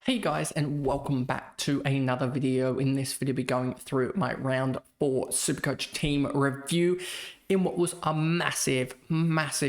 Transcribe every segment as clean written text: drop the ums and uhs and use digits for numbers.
Hey guys, and welcome back to another video. In this video, we'll be going through my round 4 Supercoach team review in what was a massive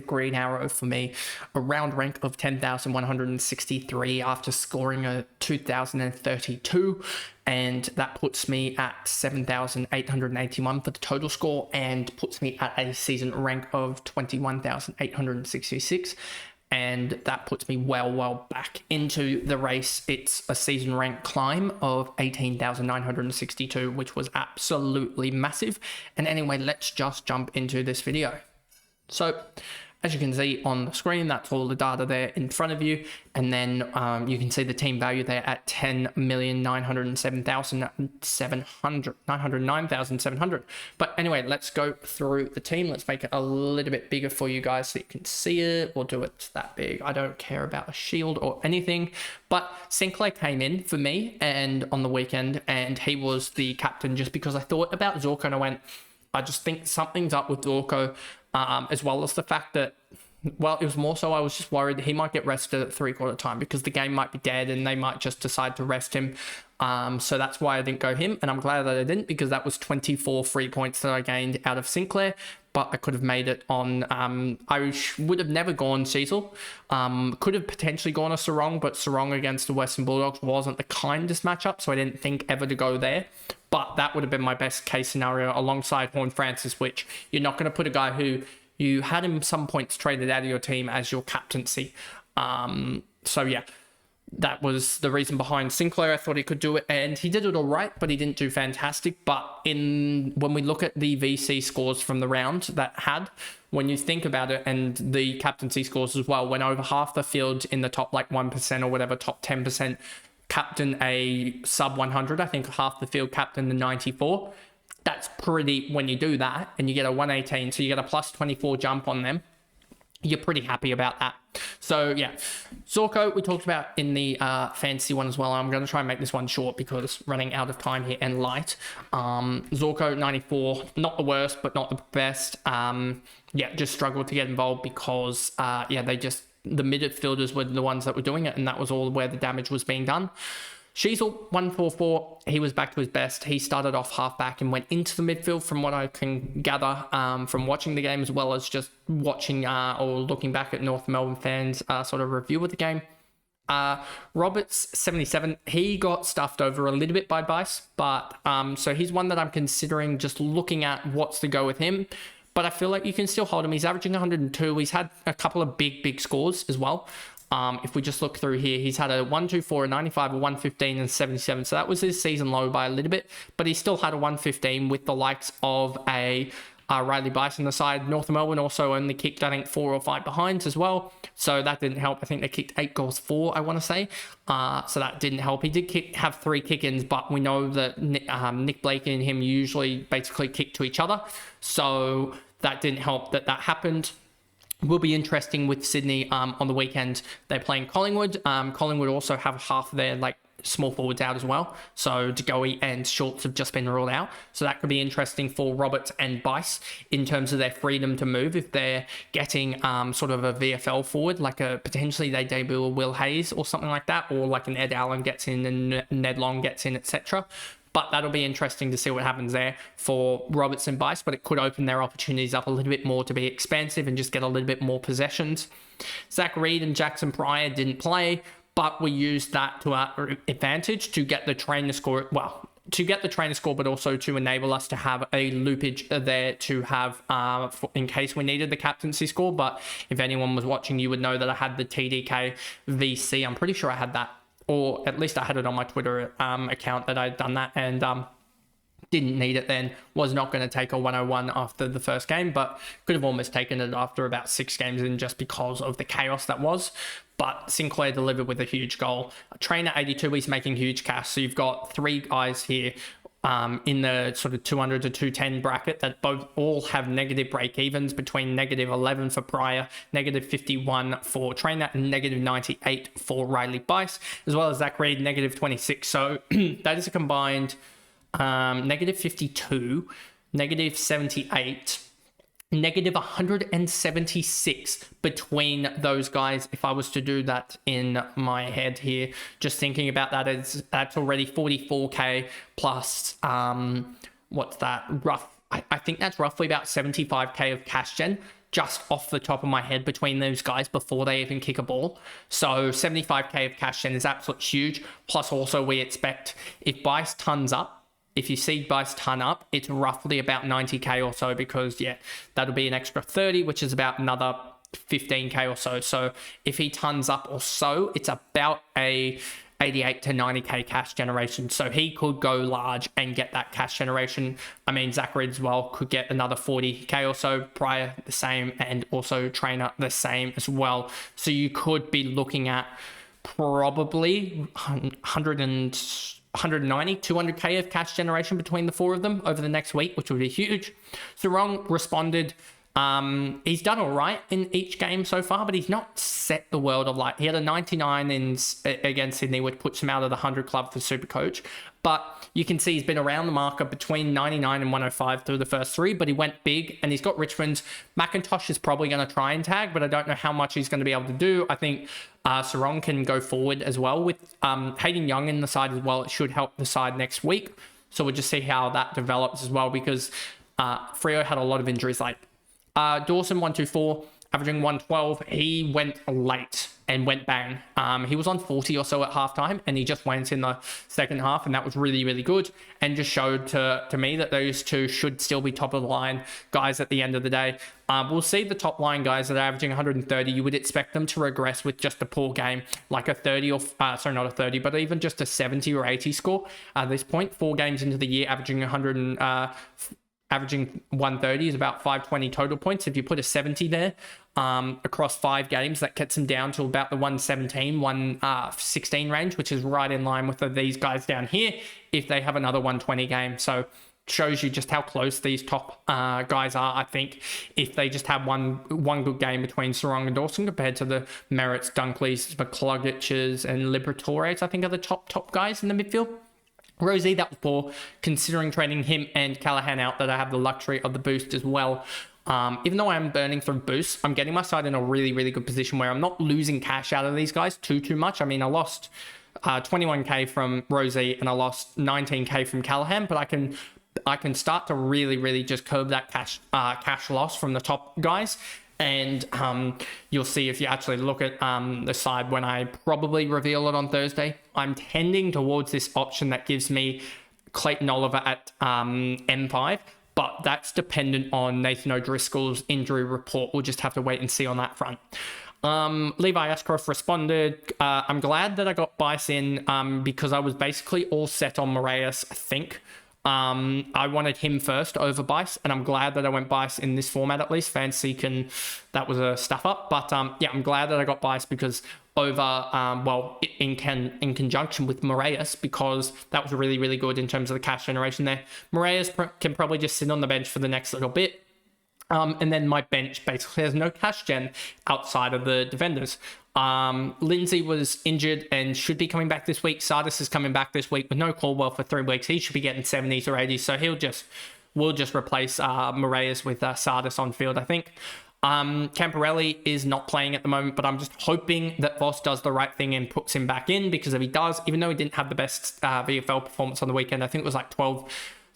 green arrow for me. A round rank of 10,163 after scoring a 2,032, and that puts me at 7,881 for the total score and puts me at a season rank of 21,866. And that puts me well back into the race. It's a season rank climb of 18,962, which was absolutely massive. And anyway, let's just jump into this video. So as you can see on the screen, that's all the data there in front of you. And then you can see the team value there at 909,700. But anyway, let's go through the team. Let's make it a little bit bigger for you guys so you can see it. We'll do it that big. I don't care about a shield or anything. But Sinclair came in for me and on the weekend, and he was the captain just because I thought about Zorko and I went, I just think something's up with Zorko. As well as the fact that, well, it was more so I was just worried that he might get rested at 3/4 time because the game might be dead and they might just decide to rest him. So that's why I didn't go him, and I'm glad that I didn't because that was 24 free points that I gained out of Sinclair, but I could have made it on, I would have never gone Cecil. Could have potentially gone a Sarong, but Sarong against the Western Bulldogs wasn't the kindest matchup, so I didn't think ever to go there. But that would have been my best case scenario alongside Horne-Francis, which you're not going to put a guy who you had him some points traded out of your team as your captaincy. So yeah, that was the reason behind Sinclair. I thought he could do it, and he did it all right, but he didn't do fantastic. But when we look at the VC scores from the round that had, when you think about it, and the captaincy scores as well, when over half the field in the top like 1% or whatever, top 10%, captain a sub 100, I think half the field captain the 94. That's pretty, when you do that and you get a 118, so you get a plus 24 jump on them, you're pretty happy about that. So yeah, Zorko we talked about in the fantasy one as well. I'm going to try and make this one short because running out of time here and light. Zorko 94, not the worst but not the best. Yeah, just struggled to get involved because yeah, the midfielders were the ones that were doing it, and that was all where the damage was being done. Sheasel 144, he was back to his best. He started off halfback and went into the midfield from what I can gather from watching the game, as well as just watching or looking back at North Melbourne fans sort of review of the game. Roberts 77, he got stuffed over a little bit by Bice, but so he's one that I'm considering just looking at what's to go with him. But I feel like you can still hold him. He's averaging 102. He's had a couple of big scores as well. If we just look through here, he's had a 124, a 95, a 115, and 77. So that was his season low by a little bit, but he still had a 115 with the likes of a Riley Bice on the side. North Melbourne also only kicked, I think, 4 or 5 behinds as well. So that didn't help. I think they kicked 8 goals 4, I want to say. So that didn't help. He did have 3 kick-ins, but we know that Nick Blake and him usually basically kick to each other. So that didn't help that happened. Will be interesting with Sydney on the weekend. They're playing Collingwood. Collingwood also have half of their small forwards out as well. So DeGoey and Schultz have just been ruled out. So that could be interesting for Roberts and Bice in terms of their freedom to move. If they're getting sort of a VFL forward, like potentially they debut a Will Hayes or something like that, or like an Ed Allen gets in and Ned Long gets in, etc. But that'll be interesting to see what happens there for Roberts and Bice, but it could open their opportunities up a little bit more to be expansive and just get a little bit more possessions. Zach Reed and Jackson Pryor didn't play, but we used that to our advantage to get the trainer score, but also to enable us to have a loopage there to have in case we needed the captaincy score. But if anyone was watching, you would know that I had the TDK VC. I'm pretty sure I had that, or at least I had it on my Twitter account that I'd done that, and didn't need it then. Was not going to take a 101 after the first game, but could have almost taken it after about 6 games in just because of the chaos that was. But Sinclair delivered with a huge goal. Trainer 82, he's making huge cash. So you've got 3 guys here in the sort of 200 to 210 bracket that all have negative break-evens, between -11 for Pryor, -51 for Trainer, and -98 for Riley Bice, as well as Zach Reed, -26. So that is a combined -52, -78, negative 176 between those guys. If I was to do that in my head here, just thinking about that, that's already 44k plus what's that, I think that's roughly about 75k of cash gen just off the top of my head between those guys before they even kick a ball. So 75k of cash gen is absolutely huge. Plus also we expect if Bice tons up, if you see Bice ton up, it's roughly about 90k or so, because yeah, that'll be an extra 30, which is about another 15k or so. So if he tons up or so, it's about a 88 to 90k cash generation. So he could go large and get that cash generation. I mean, Zachary as well could get another 40k or so, Prior the same, and also Trainer the same as well. So you could be looking at probably 190, 200k of cash generation between the four of them over the next week, which would be huge. Sarong responded. He's done all right in each game so far, but he's not set the world of light. He had a 99 against Sydney, which puts him out of the 100 club for SuperCoach. But you can see he's been around the marker between 99 and 105 through the first three, but he went big and he's got Richmond's. McIntosh is probably going to try and tag, but I don't know how much he's going to be able to do. I think Sarong can go forward as well with Hayden Young in the side as well. It should help the side next week. So we'll just see how that develops as well, because Freo had a lot of injuries. Like Dawson 124, averaging 112. He went late and went bang. He was on 40 or so at halftime, and he just went in the second half, and that was really, really good, and just showed to me that those two should still be top of the line guys at the end of the day. We'll see the top line guys that are averaging 130. You would expect them to regress with just a poor game, like a 30 or sorry, not a 30, but even just a 70 or 80 score at this point. 4 games into the year, averaging 130 is about 520 total points. If you put a 70 there across 5 games, that gets him down to about the 117, 116 range, which is right in line with these guys down here if they have another 120 game. So shows you just how close these top guys are, I think, if they just have one good game between Sarong and Dawson compared to the Merritts, Dunkleys, McCluggiches and Liberatores, I think are the top guys in the midfield. Rosie, that was poor, considering trading him and Callaghan out, that I have the luxury of the boost as well. Even though I'm burning through boosts, I'm getting my side in a really, really good position where I'm not losing cash out of these guys too much. I mean, I lost 21k from Rosie and I lost 19k from Callaghan, but I can start to really, really just curb that cash loss from the top guys. And you'll see if you actually look at the side when I probably reveal it on Thursday, I'm tending towards this option that gives me Clayton Oliver at M5, but that's dependent on Nathan O'Driscoll's injury report. We'll just have to wait and see on that front. Levi Ashcroft responded, I'm glad that I got Bice in because I was basically all set on Moraes, I think. I wanted him first over Bice, and I'm glad that I went Bice in this format at least. Fancy that was a stuff up, but yeah, I'm glad that I got Bice because in conjunction with Moraes, because that was really, really good in terms of the cash generation there. Moraes can probably just sit on the bench for the next little bit. And then my bench basically has no cash gen outside of the defenders. Lindsay was injured and should be coming back this week. Sardis is coming back this week with no Caldwell for 3 weeks. He should be getting 70s or 80s. So we'll just replace Moraes with Sardis on field, I think. Camporelli is not playing at the moment, but I'm just hoping that Voss does the right thing and puts him back in, because if he does, even though he didn't have the best VFL performance on the weekend, I think it was like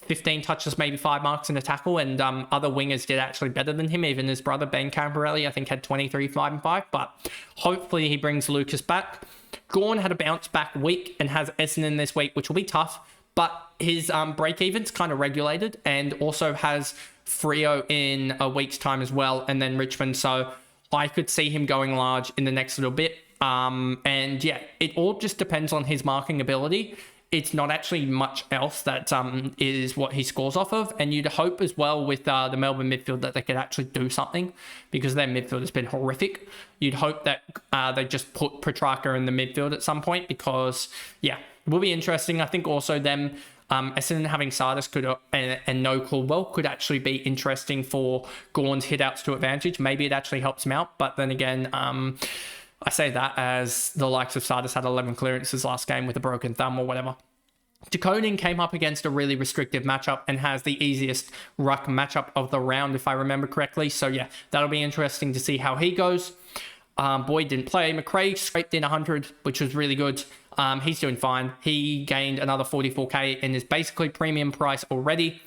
15 touches, maybe 5 marks in a tackle, and other wingers did actually better than him. Even his brother, Ben Camporelli, I think had 23, 5 and 5, but hopefully he brings Lucas back. Gawn had a bounce back week and has Essendon this week, which will be tough, but his break-even's kind of regulated, and also has Freo in a week's time as well, and then Richmond, so I could see him going large in the next little bit. And yeah, it all just depends on his marking ability. It's not actually much else that is what he scores off of. And you'd hope as well with the Melbourne midfield that they could actually do something, because their midfield has been horrific. You'd hope that they just put Petrarca in the midfield at some point, because, yeah, it will be interesting. I think also them, Essendon having Sardis and no Caldwell could actually be interesting for Gawn's hit-outs to advantage. Maybe it actually helps him out. But then again, I say that as the likes of Sardis had 11 clearances last game with a broken thumb or whatever. Decoding came up against a really restrictive matchup and has the easiest ruck matchup of the round, if I remember correctly. So yeah, that'll be interesting to see how he goes. Boyd didn't play. McRae scraped in 100, which was really good. He's doing fine. He gained another 44k and is basically premium price already.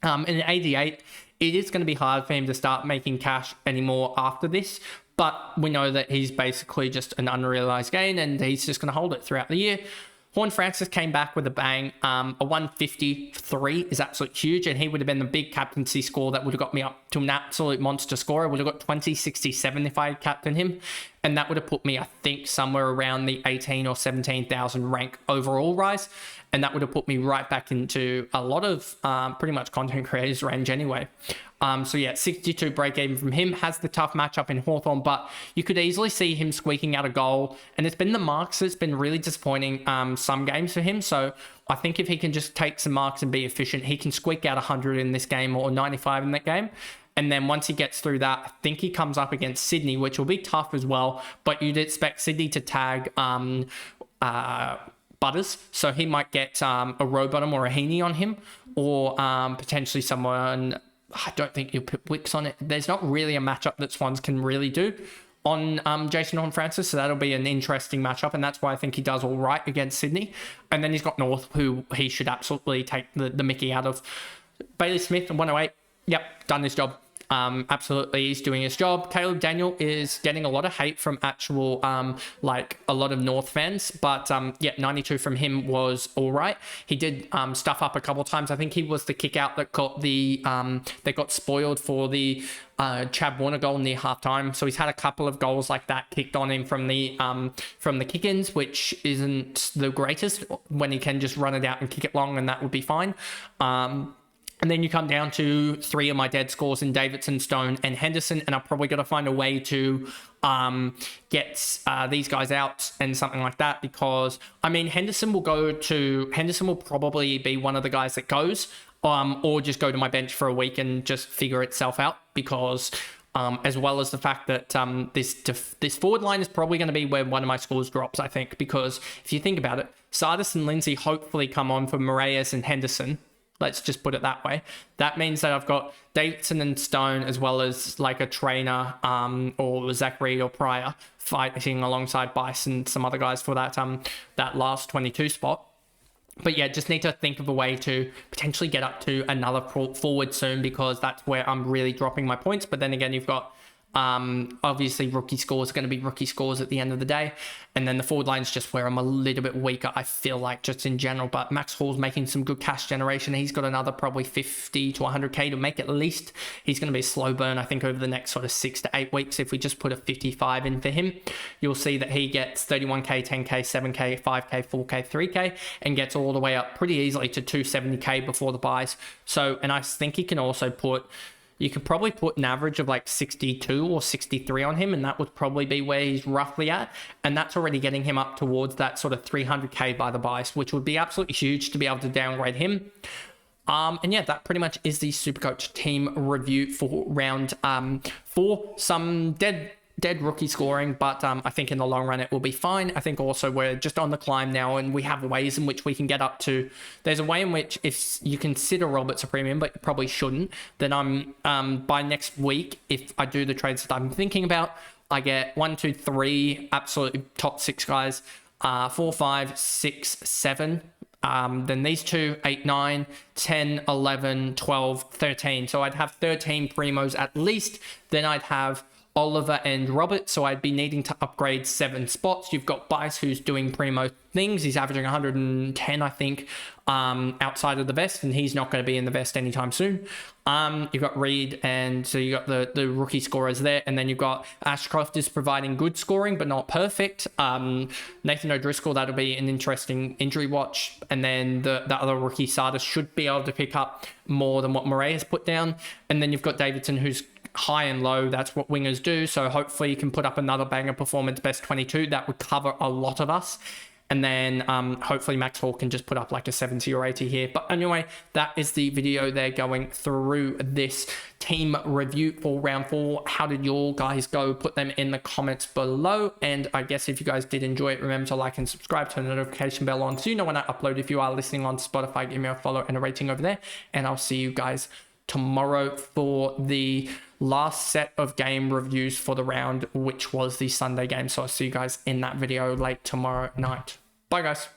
In 88, it is going to be hard for him to start making cash anymore after this, but we know that he's basically just an unrealized gain and he's just going to hold it throughout the year. Horne-Francis came back with a bang. A 153 is absolutely huge, and he would have been the big captaincy score that would have got me up to an absolute monster score. I would have got 2067 if I had captained him, and that would have put me, I think, somewhere around the 18 or 17,000 rank overall rise, and that would have put me right back into a lot of pretty much content creators range anyway. So yeah, 62 break even from him. Has the tough matchup in Hawthorn, but you could easily see him squeaking out a goal, and it's been the marks that's been really disappointing some games for him. So I think if he can just take some marks and be efficient, he can squeak out 100 in this game or 95 in that game. And then once he gets through that, I think he comes up against Sydney, which will be tough as well, but you'd expect Sydney to tag Butters, so he might get a Rowbottom or a Heaney on him, or potentially someone. I don't think you'll put Wicks on it. There's not really a matchup that Swans can really do on Jason Horne-Francis, so that'll be an interesting matchup, and that's why I think he does all right against Sydney. And then he's got North, who he should absolutely take the mickey out of. Bailey Smith, 108. Yep, done his job. Absolutely, he's doing his job. Caleb Daniel is getting a lot of hate from actual, like a lot of North fans, but yeah, 92 from him was all right. He did stuff up a couple of times. I think he was the kick out that got the that got spoiled for the Chad Warner goal near halftime. So he's had a couple of goals like that kicked on him from the kick-ins, which isn't the greatest when he can just run it out and kick it long, and that would be fine. And then you come down to three of my dead scores in Davidson, Stone, and Henderson, and I've probably got to find a way to get these guys out and something like that, because, I mean, Henderson will probably be one of the guys that goes, or just go to my bench for a week and just figure itself out, because as well as the fact that this forward line is probably going to be where one of my scores drops, I think, because if you think about it, Sardis and Lindsay hopefully come on for Moraes and Henderson. Let's just put it that way. That means that I've got Davidson and Stone, as well as like a trainer or Zach Reed or Pryor fighting alongside Bice and some other guys for that last 22 spot. But yeah, just need to think of a way to potentially get up to another forward soon, because that's where I'm really dropping my points. But then again, you've got obviously rookie scores are going to be rookie scores at the end of the day, and then the forward line is just where I'm a little bit weaker, I feel like, just in general. But Max Hall's making some good cash generation. He's got another probably 50 to 100k to make at least. He's going to be a slow burn, I think, over the next sort of 6 to 8 weeks. If we just put a 55 in for him, you'll see that he gets 31k, 10k, 7k, 5k, 4k, 3k, and gets all the way up pretty easily to 270k before the buys. So, and I think he can also you could probably put an average of like 62 or 63 on him, and that would probably be where he's roughly at. And that's already getting him up towards that sort of 300k by the buys, which would be absolutely huge to be able to downgrade him. And yeah, that pretty much is the Supercoach team review for round 4. Some dead rookie scoring, but I think in the long run it will be fine. I think also we're just on the climb now, and we have ways in which we can get up to. There's a way in which, if you consider Roberts a premium, but you probably shouldn't, then I'm by next week, if I do the trades that I'm thinking about, I get 1, 2, 3 absolutely top 6 guys, 4, 5, 6, 7. Then these 2, 8, 9, 10, 11, 12, 13. So I'd have 13 primos at least. Then I'd have Oliver and Robert, so I'd be needing to upgrade 7 spots. You've got Bice, who's doing primo things. He's averaging 110, I think, outside of the vest, and he's not going to be in the vest anytime soon. You've got Reed, and so you got the rookie scorers there, and then you've got Ashcroft is providing good scoring, but not perfect. Nathan O'Driscoll, that'll be an interesting injury watch, and then the other rookie, Sardis, should be able to pick up more than what Murray has put down, and then you've got Davidson, who's high and low. That's what wingers do. So hopefully you can put up another banger performance, best 22. That would cover a lot of us. And then hopefully Max Hall can just put up like a 70 or 80 here. But anyway, that is the video there going through this team review for round 4. How did your guys go? Put them in the comments below. And I guess if you guys did enjoy it, remember to like and subscribe, turn the notification bell on so you know when I upload. If you are listening on Spotify, give me a follow and a rating over there. And I'll see you guys tomorrow for the last set of game reviews for the round, which was the Sunday game. So I'll see you guys in that video late tomorrow night. Bye guys.